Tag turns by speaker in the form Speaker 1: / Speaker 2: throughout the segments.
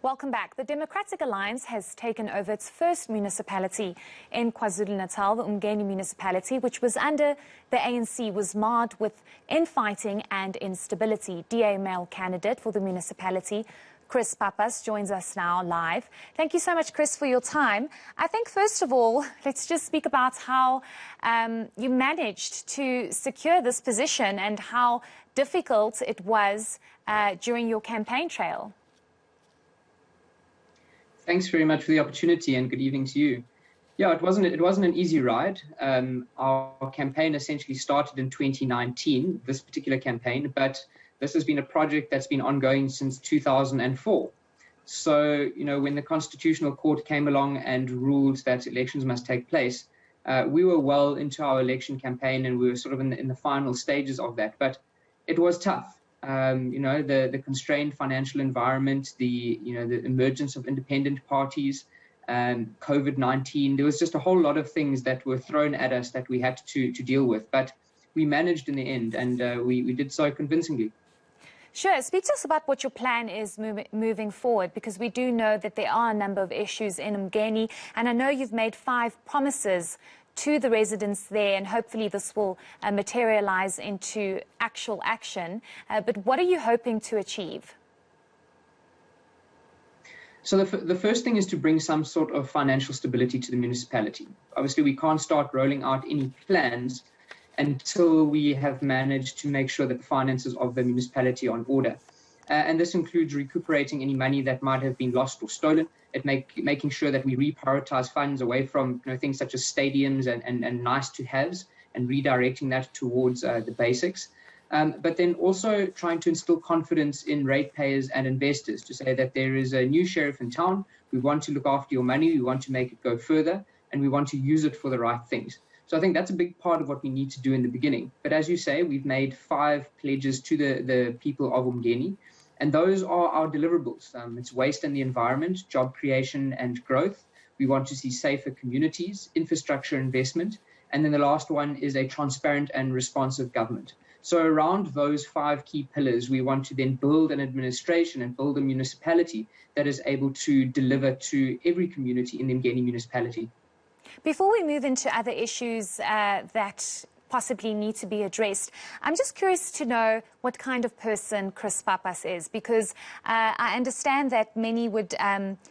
Speaker 1: Welcome back. The Democratic Alliance has taken over its first municipality in KwaZulu-Natal. The uMngeni municipality, which was under the ANC, was marred with infighting and instability. DA male candidate for the municipality, Chris Pappas, joins us now live. Thank you so much, Chris, for your time. I think, first of all, let's just speak about how you managed to secure this position and how difficult it was during your campaign trail.
Speaker 2: Thanks very much for the opportunity, and good evening to you. Yeah, it wasn't an easy ride. Our campaign essentially started in 2019, this particular campaign, but this has been a project that's been ongoing since 2004. So, when the Constitutional Court came along and ruled that elections must take place, we were well into our election campaign, and we were sort of in the final stages of that. But it was tough. The constrained financial environment, the emergence of independent parties, COVID-19, there was just a whole lot of things that were thrown at us that we had to deal with. But we managed in the end, and we did so convincingly.
Speaker 1: Sure. Speak to us about what your plan is moving forward, because we do know that there are a number of issues in uMngeni, and I know you've made 5 promises to the residents there, and hopefully this will materialize into actual action. But what are you hoping to achieve?
Speaker 2: So the first thing is to bring some sort of financial stability to the municipality. Obviously, we can't start rolling out any plans until we have managed to make sure that the finances of the municipality are in order. And this includes recuperating any money that might have been lost or stolen, making sure that we reprioritize funds away from things such as stadiums and nice-to-haves, and redirecting that towards the basics. But then also trying to instill confidence in ratepayers and investors to say that there is a new sheriff in town. We want to look after your money, we want to make it go further, and we want to use it for the right things. So I think that's a big part of what we need to do in the beginning. But as you say, we've made 5 pledges to the people of uMngeni, and those are our deliverables. It's waste and the environment, job creation and growth. We want to see safer communities, infrastructure investment, and then the last one is a transparent and responsive government. So around those 5 key pillars, we want to then build an administration and build a municipality that is able to deliver to every community in the uMngeni municipality.
Speaker 1: Before we move into other issues that possibly need to be addressed, I'm just curious to know what kind of person Chris Pappas is, because I understand that many would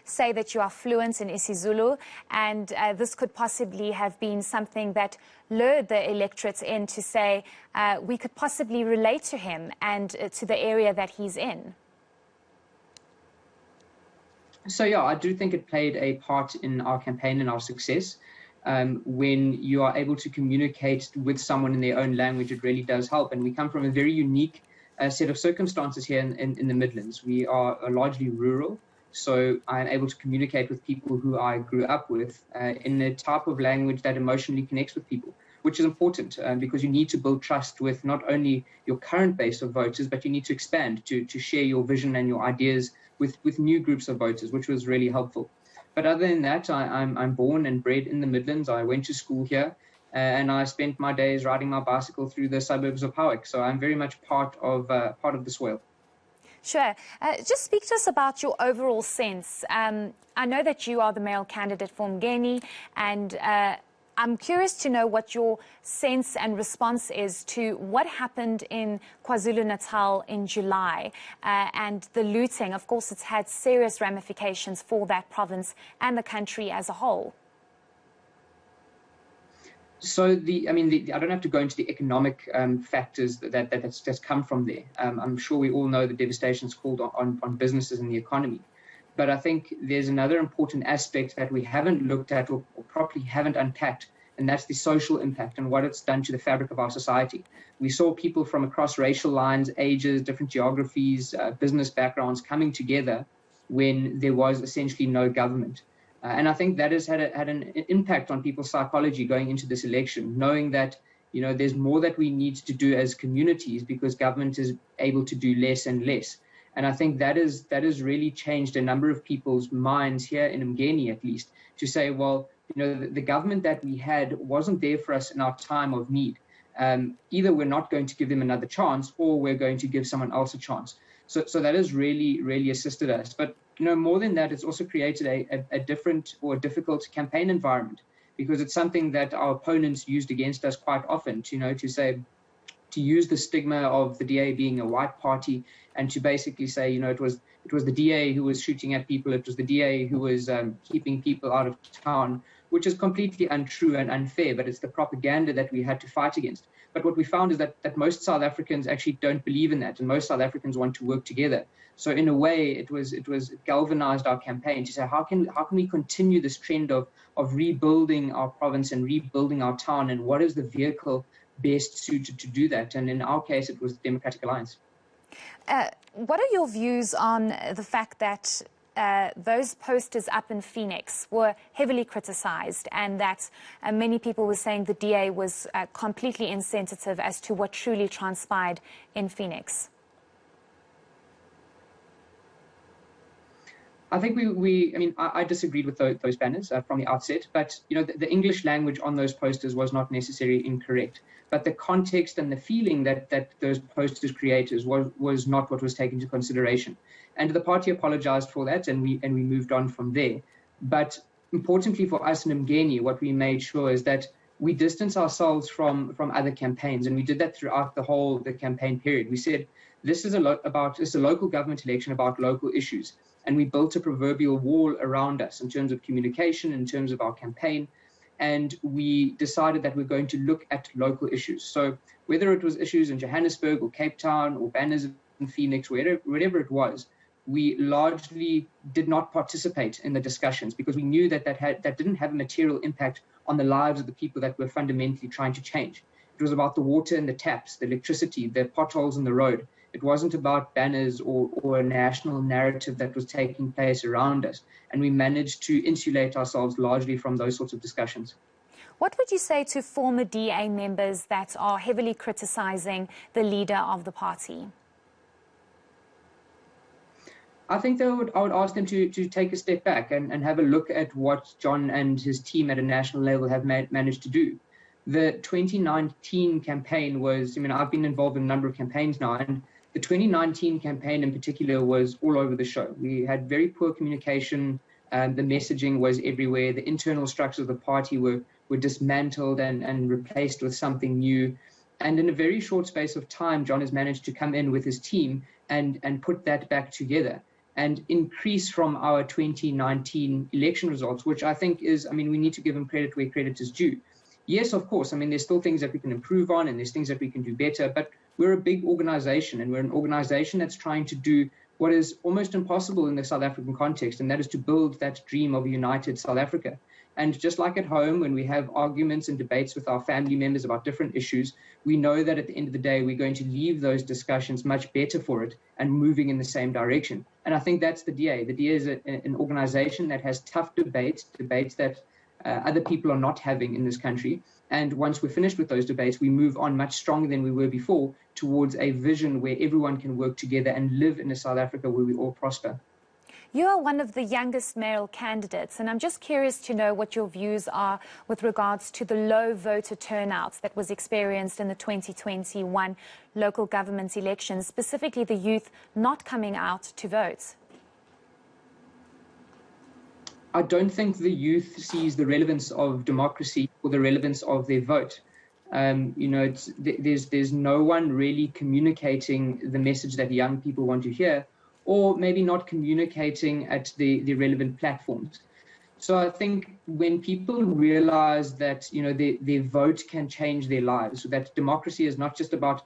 Speaker 1: say that you are fluent in isiZulu, and this could possibly have been something that lured the electorate in to say we could possibly relate to him and to the area that he's in.
Speaker 2: So yeah, I do think it played a part in our campaign and our success. When you are able to communicate with someone in their own language, it really does help. And we come from a very unique set of circumstances here in the Midlands. We are largely rural, so I'm able to communicate with people who I grew up with in a type of language that emotionally connects with people, which is important because you need to build trust with not only your current base of voters, but you need to expand to share your vision and your ideas with new groups of voters, which was really helpful. But other than that, I'm born and bred in the Midlands. I went to school here, and I spent my days riding my bicycle through the suburbs of Howick. So I'm very much part of the soil.
Speaker 1: Sure. Just speak to us about your overall sense. I know that you are the male candidate for uMngeni, and I'm curious to know what your sense and response is to what happened in KwaZulu-Natal in July and the looting. Of course, it's had serious ramifications for that province and the country as a whole.
Speaker 2: So I don't have to go into the economic factors that's come from there. I'm sure we all know the devastation's called on businesses and the economy. But I think there's another important aspect that we haven't looked at or properly haven't unpacked, and that's the social impact and what it's done to the fabric of our society. We saw people from across racial lines, ages, different geographies, business backgrounds coming together when there was essentially no government. And I think that has had an impact on people's psychology going into this election, knowing that there's more that we need to do as communities because government is able to do less and less. And I think that has really changed a number of people's minds here in uMngeni, at least, to say, well, the government that we had wasn't there for us in our time of need. Either we're not going to give them another chance, or we're going to give someone else a chance. So that has really, really assisted us. But more than that, it's also created a different or a difficult campaign environment, because it's something that our opponents used against us quite often, to use the stigma of the DA being a white party, and to basically say, it was the DA who was shooting at people, it was the DA who was keeping people out of town, which is completely untrue and unfair, but it's the propaganda that we had to fight against. But what we found is that most South Africans actually don't believe in that, and most South Africans want to work together. So in a way, it galvanized our campaign to say, how can we continue this trend of rebuilding our province and rebuilding our town, and what is the vehicle best suited to do that? And in our case, it was the Democratic Alliance.
Speaker 1: What are your views on the fact that those posters up in Phoenix were heavily criticized, and that many people were saying the DA was completely insensitive as to what truly transpired in Phoenix?
Speaker 2: I think I disagreed with those banners from the outset, but the English language on those posters was not necessarily incorrect, but the context and the feeling that those posters created was not what was taken into consideration. And the party apologized for that, and we moved on from there. But importantly for us in uMngeni, what we made sure is that we distance ourselves from other campaigns, and we did that throughout the campaign period. We said, this is a local government election about local issues. And we built a proverbial wall around us in terms of communication, in terms of our campaign. And we decided that we're going to look at local issues. So whether it was issues in Johannesburg or Cape Town or banners in Phoenix, wherever it was, we largely did not participate in the discussions, because we knew that didn't have a material impact on the lives of the people that we're fundamentally trying to change. It was about the water and the taps, the electricity, the potholes in the road. It wasn't about banners or a national narrative that was taking place around us. And we managed to insulate ourselves largely from those sorts of discussions.
Speaker 1: What would you say to former DA members that are heavily criticizing the leader of the party?
Speaker 2: I think I would ask them to take a step back and have a look at what John and his team at a national level have managed to do. The 2019 campaign was, I've been involved in a number of campaigns now, and the 2019 campaign in particular was all over the show. We had very poor communication. The messaging was everywhere. The internal structures of the party were dismantled and replaced with something new. And in a very short space of time, John has managed to come in with his team and put that back together and increase from our 2019 election results, which I think is, we need to give him credit where credit is due. Yes, of course, there's still things that we can improve on, and there's things that we can do better, but we're a big organization, and we're an organization that's trying to do what is almost impossible in the South African context, and that is to build that dream of a united South Africa. And just like at home, when we have arguments and debates with our family members about different issues, we know that at the end of the day, we're going to leave those discussions much better for it and moving in the same direction. And I think that's the DA. The DA is an organization that has tough debates that other people are not having in this country. And once we're finished with those debates, we move on much stronger than we were before towards a vision where everyone can work together and live in a South Africa where we all prosper.
Speaker 1: You are one of the youngest mayoral candidates, and I'm just curious to know what your views are with regards to the low voter turnout that was experienced in the 2021 local government elections, specifically the youth not coming out to vote.
Speaker 2: I don't think the youth sees the relevance of democracy or the relevance of their vote. There's no one really communicating the message that young people want to hear, or maybe not communicating at the relevant platforms. So I think when people realize that their vote can change their lives, so that democracy is not just about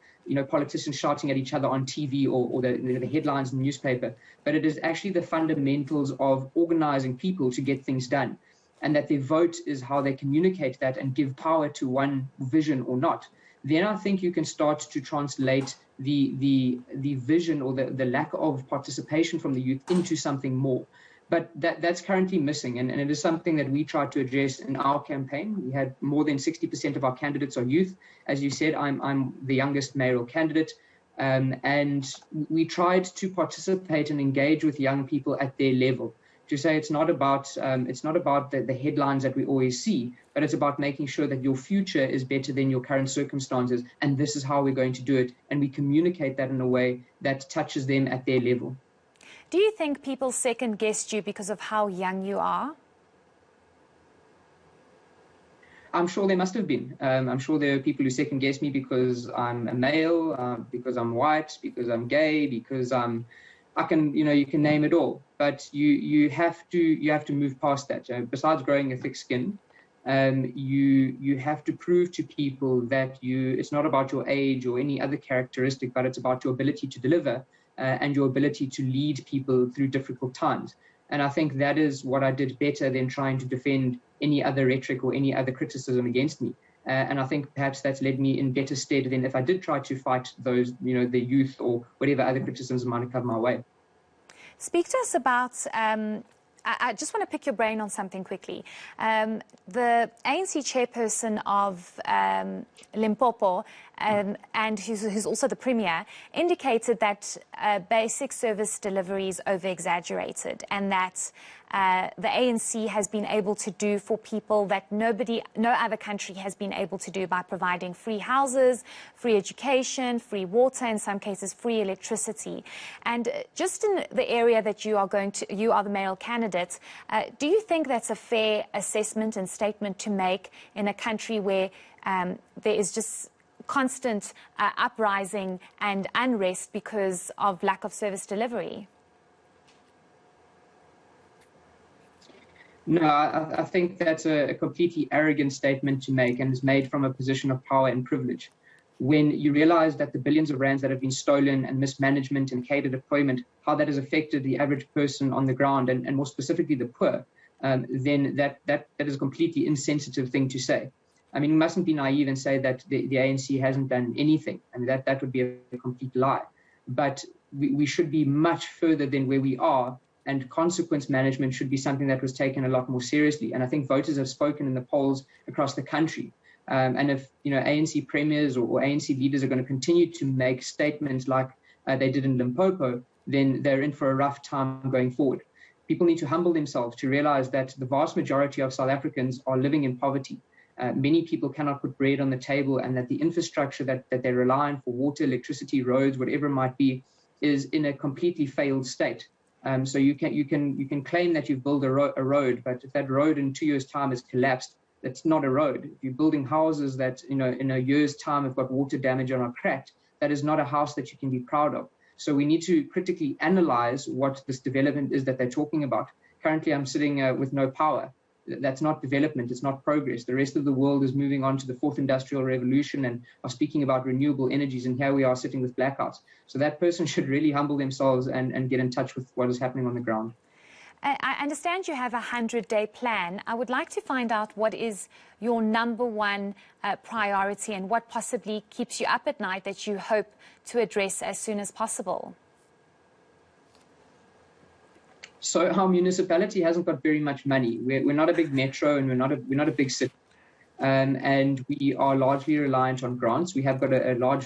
Speaker 2: politicians shouting at each other on TV or the headlines in the newspaper, but it is actually the fundamentals of organizing people to get things done, and that their vote is how they communicate that and give power to one vision or not. Then I think you can start to translate the vision or the lack of participation from the youth into something more. But that's currently missing, and it is something that we tried to address in our campaign. We had more than 60% of our candidates are youth. As you said, I'm the youngest mayoral candidate, and we tried to participate and engage with young people at their level. To say it's not about the headlines that we always see, but it's about making sure that your future is better than your current circumstances, and this is how we're going to do it, and we communicate that in a way that touches them at their level.
Speaker 1: Do you think people second-guessed you because of how young you are?
Speaker 2: I'm sure there must have been. I'm sure there are people who second guess me because I'm a male, because I'm white, because I'm gay, because I can, you can name it all. But you have to move past that. Besides growing a thick skin, you have to prove to people that it's not about your age or any other characteristic, but it's about your ability to deliver and your ability to lead people through difficult times. And I think that is what I did better than trying to defend any other rhetoric or any other criticism against me. And I think perhaps that's led me in better stead than if I did try to fight those, the youth or whatever other criticisms might have come my way.
Speaker 1: Speak to us about, I just want to pick your brain on something quickly. The ANC chairperson of Limpopo, and who's also the premier, indicated that basic service delivery is over-exaggerated, and that the ANC has been able to do for people that no other country has been able to do, by providing free houses, free education, free water, in some cases free electricity. And just in the area that you are the mayoral candidate, do you think that's a fair assessment and statement to make in a country where there is just constant uprising and unrest because of lack of service delivery?
Speaker 2: No, I think that's a completely arrogant statement to make, and is made from a position of power and privilege. When you realize that the billions of rands that have been stolen and mismanagement and cater deployment, how that has affected the average person on the ground, and more specifically the poor, then that is a completely insensitive thing to say. I mean, we mustn't be naive and say that the ANC hasn't done anything. I mean, that would be a complete lie. But we should be much further than where we are, and consequence management should be something that was taken a lot more seriously. And I think voters have spoken in the polls across the country. And if ANC premiers or ANC leaders are going to continue to make statements like they did in Limpopo, then they're in for a rough time going forward. People need to humble themselves to realize that the vast majority of South Africans are living in poverty. Many people cannot put bread on the table, and that the infrastructure that they rely on for water, electricity, roads, whatever it might be, is in a completely failed state. So you can claim that you've built a road, but if that road in 2 years' time has collapsed, that's not a road. If you're building houses that in a year's time have got water damage and are cracked, that is not a house that you can be proud of. So we need to critically analyze what this development is that they're talking about. Currently, I'm sitting with no power. That's not development, it's not progress. The rest of the world is moving on to the fourth industrial revolution and are speaking about renewable energies, and here we are sitting with blackouts. So that person should really humble themselves and get in touch with what is happening on the ground.
Speaker 1: I understand you have a 100-day plan. I would like to find out what is your number one priority, and what possibly keeps you up at night that you hope to address as soon as possible.
Speaker 2: So our municipality hasn't got very much money. We're not a big metro, and we're not a big city, and we are largely reliant on grants. We have got a large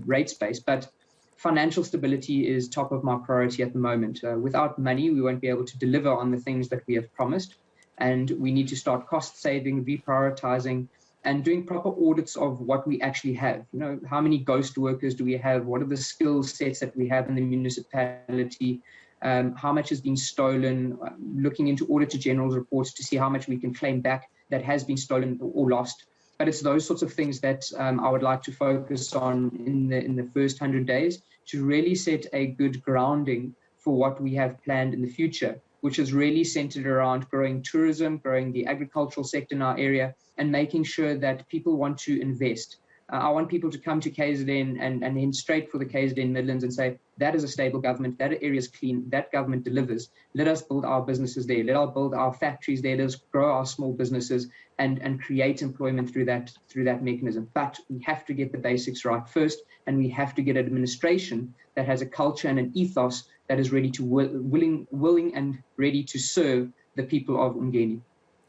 Speaker 2: rate space, but financial stability is top of my priority at the moment. Without money, we won't be able to deliver on the things that we have promised, and we need to start cost saving, reprioritizing, and doing proper audits of what we actually have. How many ghost workers do we have? What are the skill sets that we have in the municipality? How much has been stolen, looking into Auditor General's reports to see how much we can claim back that has been stolen or lost. But it's those sorts of things that I would like to focus on in the first 100 days to really set a good grounding for what we have planned in the future, which is really centered around growing tourism, growing the agricultural sector in our area, and making sure that people want to invest. I want people to come to KZN and then straight for the KZN Midlands and say, that is a stable government, that area is clean, that government delivers. Let us build our businesses there. Let us build our factories there. Let us grow our small businesses and create employment through that mechanism. But we have to get the basics right first, and we have to get an administration that has a culture and an ethos that is ready to willing and ready to serve the people of uMngeni.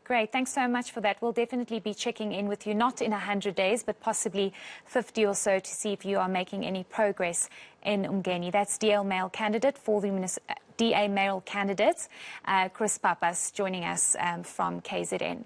Speaker 1: Great, thanks so much for that. We'll definitely be checking in with you, not in 100 days, but possibly 50 or so, to see if you are making any progress in uMngeni. That's DA mayoral candidate for the DA mayoral candidate, Chris Pappas, joining us from KZN.